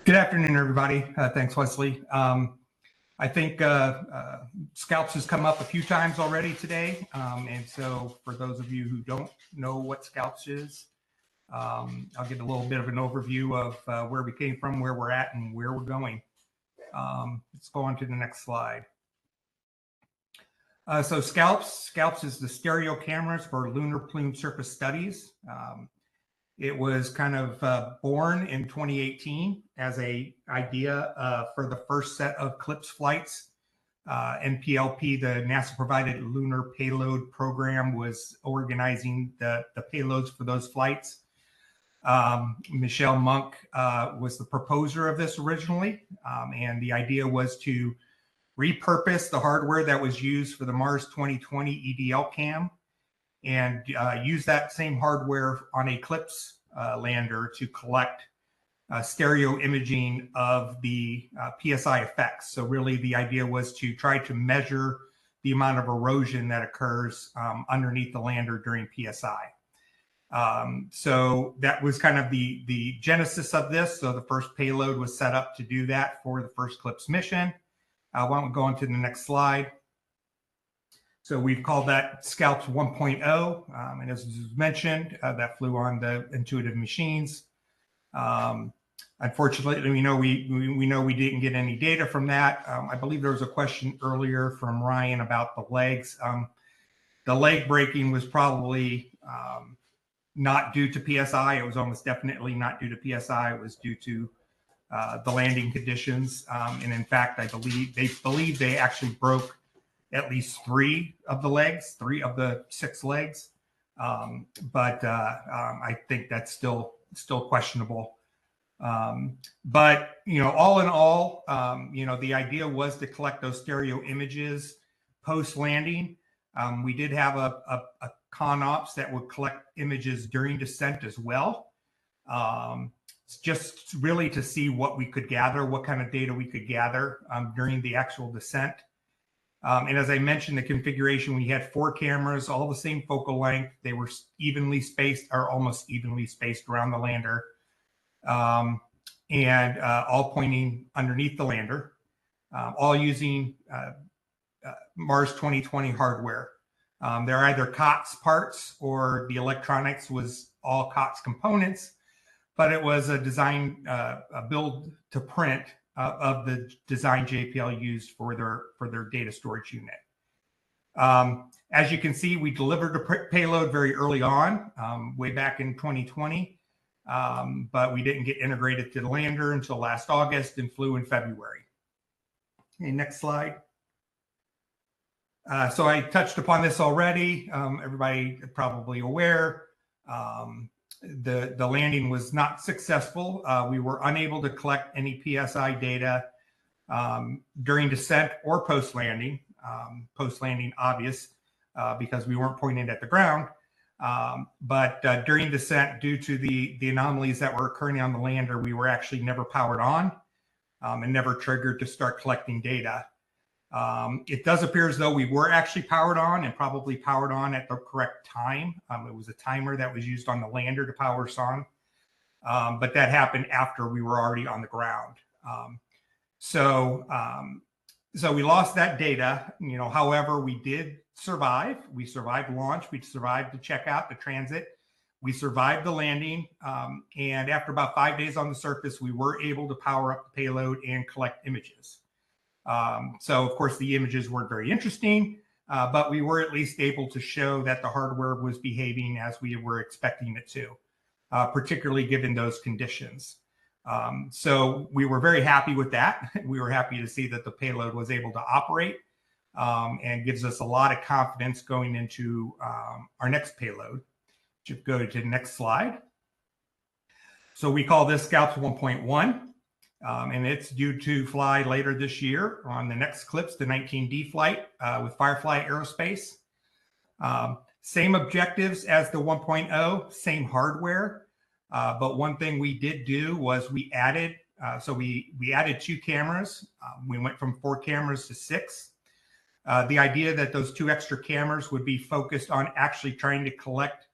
Good afternoon, everybody. Thanks, Wesley. I think SCALPSS has come up a few times already today. And so for those of you who don't know what SCALPSS is, I'll give a little bit of an overview of where we came from, where we're at, and where we're going. Let's go on to the next slide. So SCALPSS is the stereo cameras for lunar plume surface studies. It was kind of born in 2018 as an idea for the first set of CLPS flights. NPLP, the NASA-provided lunar payload program, was organizing the payloads for those flights. Michelle Monk was the proposer of this originally, and the idea was to repurpose the hardware that was used for the Mars 2020 EDL cam and use that same hardware on a CLPS lander to collect stereo imaging of the PSI effects. So really the idea was to try to measure the amount of erosion that occurs underneath the lander during PSI. So that was kind of the genesis of this. So the first payload was set up to do that for the first CLPS mission. Why don't we go on to the next slide? So we've called that SCALPSS 1.0, and as was mentioned, that flew on the intuitive machines. Unfortunately, we know we didn't get any data from that. I believe there was a question earlier from Ryan about the legs. The leg breaking was probably not due to PSI. It was almost definitely not due to PSI. It was due to the landing conditions, and in fact, I believe they actually broke at least 3 of the legs, 3 of the 6 legs. But I think that's still questionable. But, all in all, the idea was to collect those stereo images post-landing. We did have a ConOps that would collect images during descent as well. Just really to see what we could gather, what kind of data we could gather during the actual descent. And as I mentioned, the configuration, we had 4 cameras, all the same focal length. They were evenly spaced or almost evenly spaced around the lander, and all pointing underneath the lander, all using Mars 2020 hardware. They're either COTS parts or the electronics was all COTS components, but it was a design, a build to print of the design JPL used for their data storage unit. As you can see, we delivered the payload very early on, way back in 2020, but we didn't get integrated to the lander until last August and flew in February. Okay, next slide. So I touched upon this already. Everybody probably aware. The landing was not successful. We were unable to collect any PSI data during descent or post-landing. Post-landing, obvious, because we weren't pointing at the ground. But during descent, due to the anomalies that were occurring on the lander, we were actually never powered on and never triggered to start collecting data. It does appear as though we were actually powered on and probably powered on at the correct time. It was a timer that was used on the lander to power us on, but that happened after we were already on the ground. So we lost that data. However, we did survive. We survived launch. We survived the checkout, the transit. We survived the landing, and after about 5 days on the surface, we were able to power up the payload and collect images. So, of course, the images weren't very interesting, but we were at least able to show that the hardware was behaving as we were expecting it to, particularly given those conditions. So we were very happy with that. We were happy to see that the payload was able to operate and gives us a lot of confidence going into our next payload. Just go to the next slide. So we call this SCALPSS 1.1. And it's due to fly later this year on the next CLPS, the 19D flight with Firefly Aerospace. Same objectives as the 1.0, same hardware. But one thing we did do was we added, we added 2 cameras. We went from 4 cameras to 6. The idea that those 2 extra cameras would be focused on actually trying to collect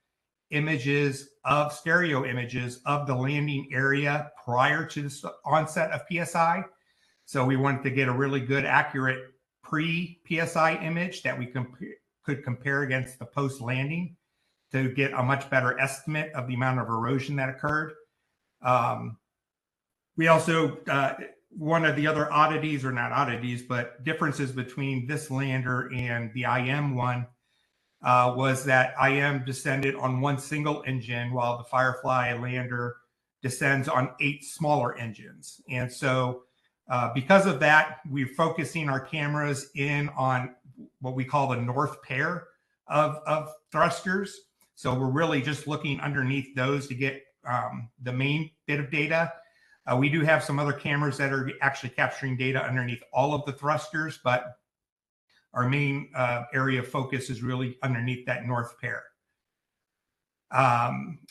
images of stereo images of the landing area prior to the onset of PSI. So we wanted to get a really good, accurate pre-PSI image that we could compare against the post-landing to get a much better estimate of the amount of erosion that occurred. We also, one of the other oddities, or not oddities, but differences between this lander and the IM one was that IM descended on one single engine while the Firefly lander descends on 8 smaller engines. And so because of that, we're focusing our cameras in on what we call the north pair of thrusters. So we're really just looking underneath those to get the main bit of data. We do have some other cameras that are actually capturing data underneath all of the thrusters, but our main area of focus is really underneath that north pair.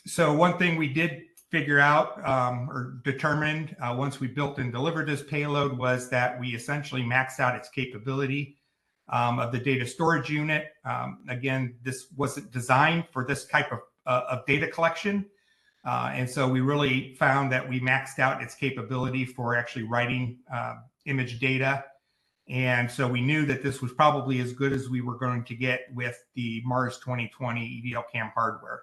So one thing we did figure out or determined once we built and delivered this payload was that we essentially maxed out its capability of the data storage unit. Again, this wasn't designed for this type of data collection. And so we really found that we maxed out its capability for actually writing image data. And so we knew that this was probably as good as we were going to get with the Mars 2020 EVL cam hardware.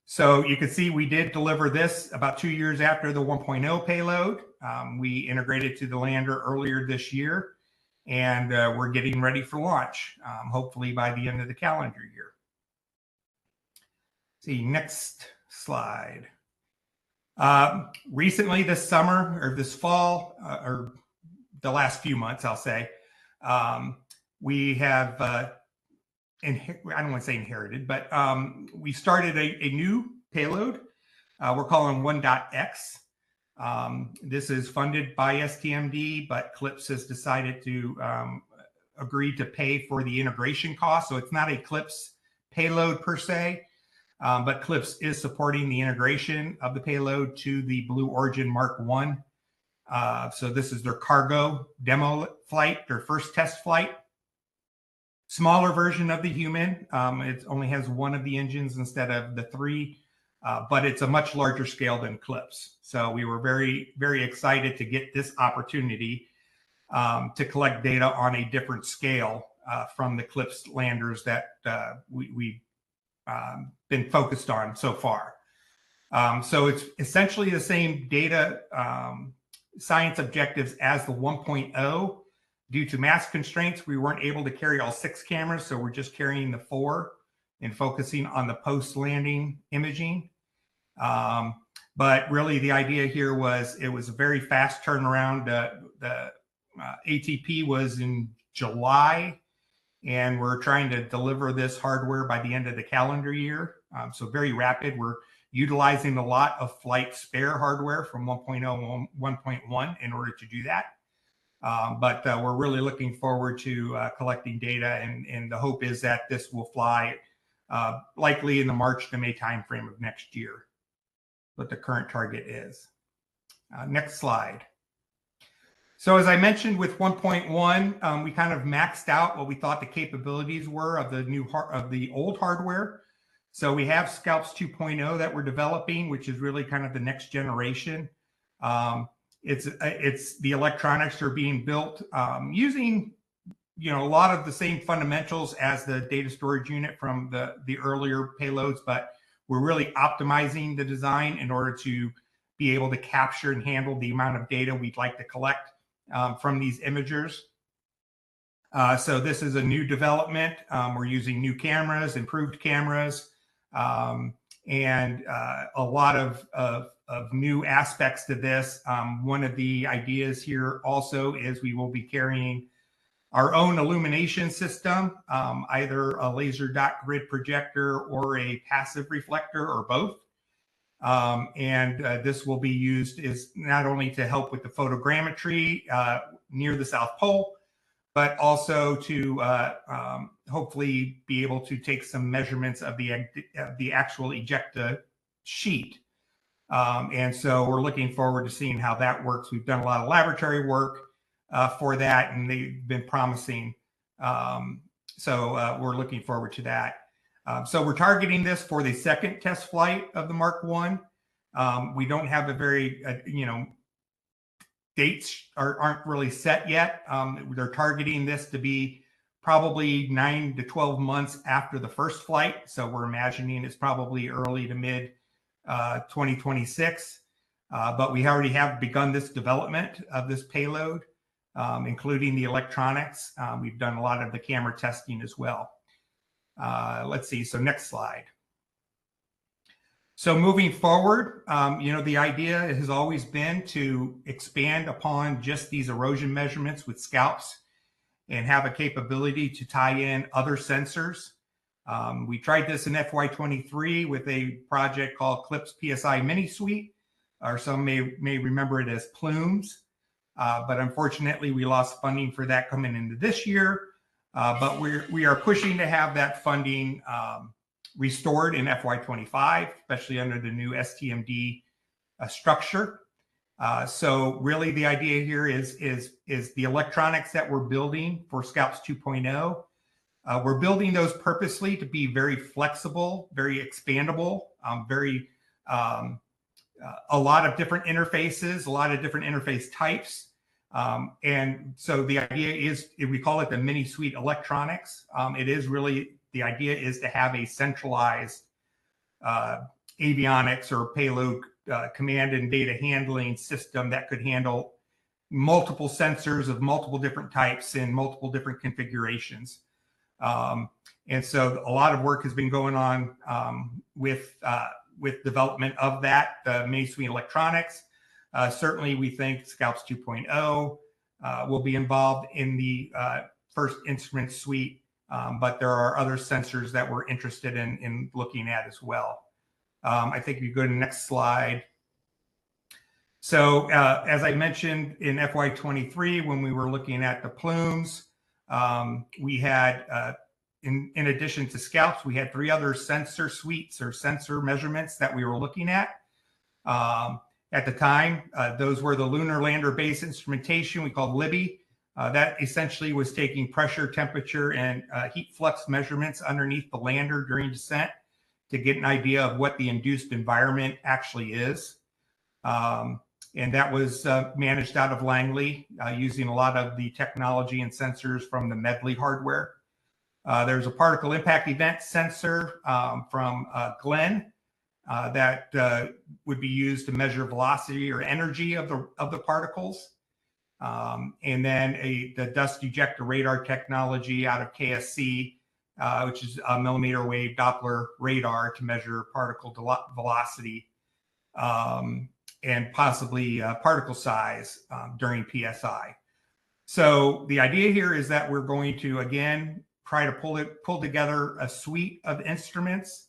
So you can see we did deliver this about 2 years after the 1.0 payload. We integrated to the lander earlier this year, and we're getting ready for launch, hopefully by the end of the calendar year. See, next slide. Recently this summer, or this fall, or the last few months, I'll say, we have, I don't want to say inherited, but we started a new payload. We're calling 1.x. This is funded by STMD, but CLPSS has decided to agree to pay for the integration cost. So it's not a CLPSS payload per se, but CLPSS is supporting the integration of the payload to the Blue Origin Mark 1. So this is their cargo demo flight, their first test flight. Smaller version of the human. It only has one of the engines instead of the 3, but it's a much larger scale than CLPSS. So we were very, very excited to get this opportunity to collect data on a different scale from the CLPSS landers that we've been focused on so far. So it's essentially the same data science objectives as the 1.0. Due to mass constraints, we weren't able to carry all 6 cameras, so we're just carrying the 4 and focusing on the post-landing imaging. But really the idea here was it was a very fast turnaround. The ATP was in July, and we're trying to deliver this hardware by the end of the calendar year. So very rapid. We're utilizing a lot of flight spare hardware from 1.0 and 1.1 in order to do that. But we're really looking forward to collecting data, and the hope is that this will fly likely in the March to May timeframe of next year, what the current target is. Next slide. So as I mentioned with 1.1, we kind of maxed out what we thought the capabilities were of the old hardware. So we have SCALPSS 2.0 that we're developing, which is really kind of the next generation. It's the electronics are being built using, a lot of the same fundamentals as the data storage unit from the earlier payloads, but we're really optimizing the design in order to be able to capture and handle the amount of data we'd like to collect from these imagers. So this is a new development. We're using new cameras, improved cameras, and a lot of new aspects to this. One of the ideas here also is we will be carrying our own illumination system, either a laser dot grid projector or a passive reflector or both. And this will be used is not only to help with the photogrammetry near the South Pole, but also to hopefully be able to take some measurements of the actual ejecta sheet. And so we're looking forward to seeing how that works. We've done a lot of laboratory work for that, and they've been promising. So we're looking forward to that. So we're targeting this for the second test flight of the Mark 1. We don't have a very, dates aren't really set yet. They're targeting this to be probably 9 to 12 months after the first flight. So we're imagining it's probably early to mid 2026. But we already have begun this development of this payload, including the electronics. We've done a lot of the camera testing as well. Let's see. So next slide. So moving forward, the idea has always been to expand upon just these erosion measurements with SCALPSS and have a capability to tie in other sensors. We tried this in FY23 with a project called SCALPSS PSI Mini Suite, or some may remember it as Plumes. But unfortunately, we lost funding for that coming into this year. But we are pushing to have that funding restored in FY25, especially under the new STMD structure. So really the idea here is the electronics that we're building for SCALPSS 2.0. We're building those purposely to be very flexible, very expandable, a lot of different interfaces, a lot of different interface types. And so the idea is, we call it the mini suite electronics. It is really, the idea is to have a centralized avionics or payload command and data handling system that could handle multiple sensors of multiple different types in multiple different configurations. And so a lot of work has been going on with development of that, the mini suite electronics. Certainly, we think SCALPSS 2.0 will be involved in the first instrument suite, but there are other sensors that we're interested in looking at as well. I think if you go to the next slide. So as I mentioned in FY23, when we were looking at the plumes, we had, in addition to SCALPSS, we had 3 other sensor suites or sensor measurements that we were looking at. At the time, those were the Lunar Lander Base Instrumentation, we called LIBI. That essentially was taking pressure, temperature, and heat flux measurements underneath the lander during descent to get an idea of what the induced environment actually is. And that was managed out of Langley using a lot of the technology and sensors from the Medley hardware. There's a particle impact event sensor from Glenn that would be used to measure velocity or energy of the particles. And then the dust ejector radar technology out of KSC, which is a millimeter wave Doppler radar to measure particle velocity and possibly particle size during PSI. So the idea here is that we're going to, again, try to pull together a suite of instruments.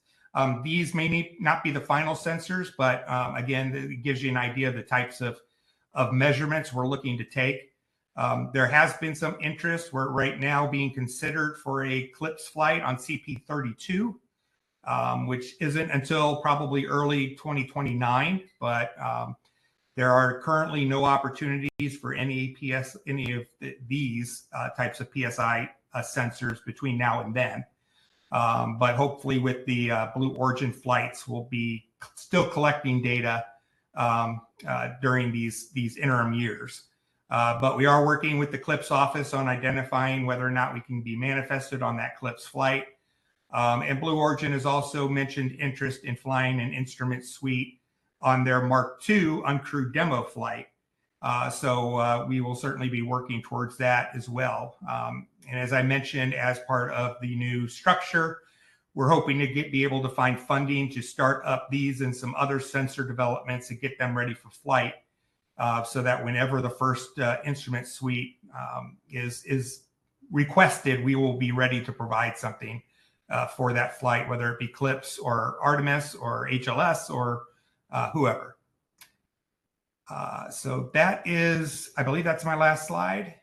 These may not be the final sensors, but again, it gives you an idea of the types of measurements we're looking to take. There has been some interest. We're right now being considered for a CLPS flight on CP32, which isn't until probably early 2029, but there are currently no opportunities for any of these types of PSI sensors between now and then. But hopefully with the Blue Origin flights, we'll be still collecting data during these interim years. But we are working with the CLPS office on identifying whether or not we can be manifested on that CLPS flight. And Blue Origin has also mentioned interest in flying an instrument suite on their Mark II uncrewed demo flight. So we will certainly be working towards that as well. And as I mentioned, as part of the new structure, we're hoping to be able to find funding to start up these and some other sensor developments and get them ready for flight, so that whenever the first instrument suite is requested, we will be ready to provide something for that flight, whether it be CLPS or Artemis or HLS or whoever. So that is, I believe that's my last slide.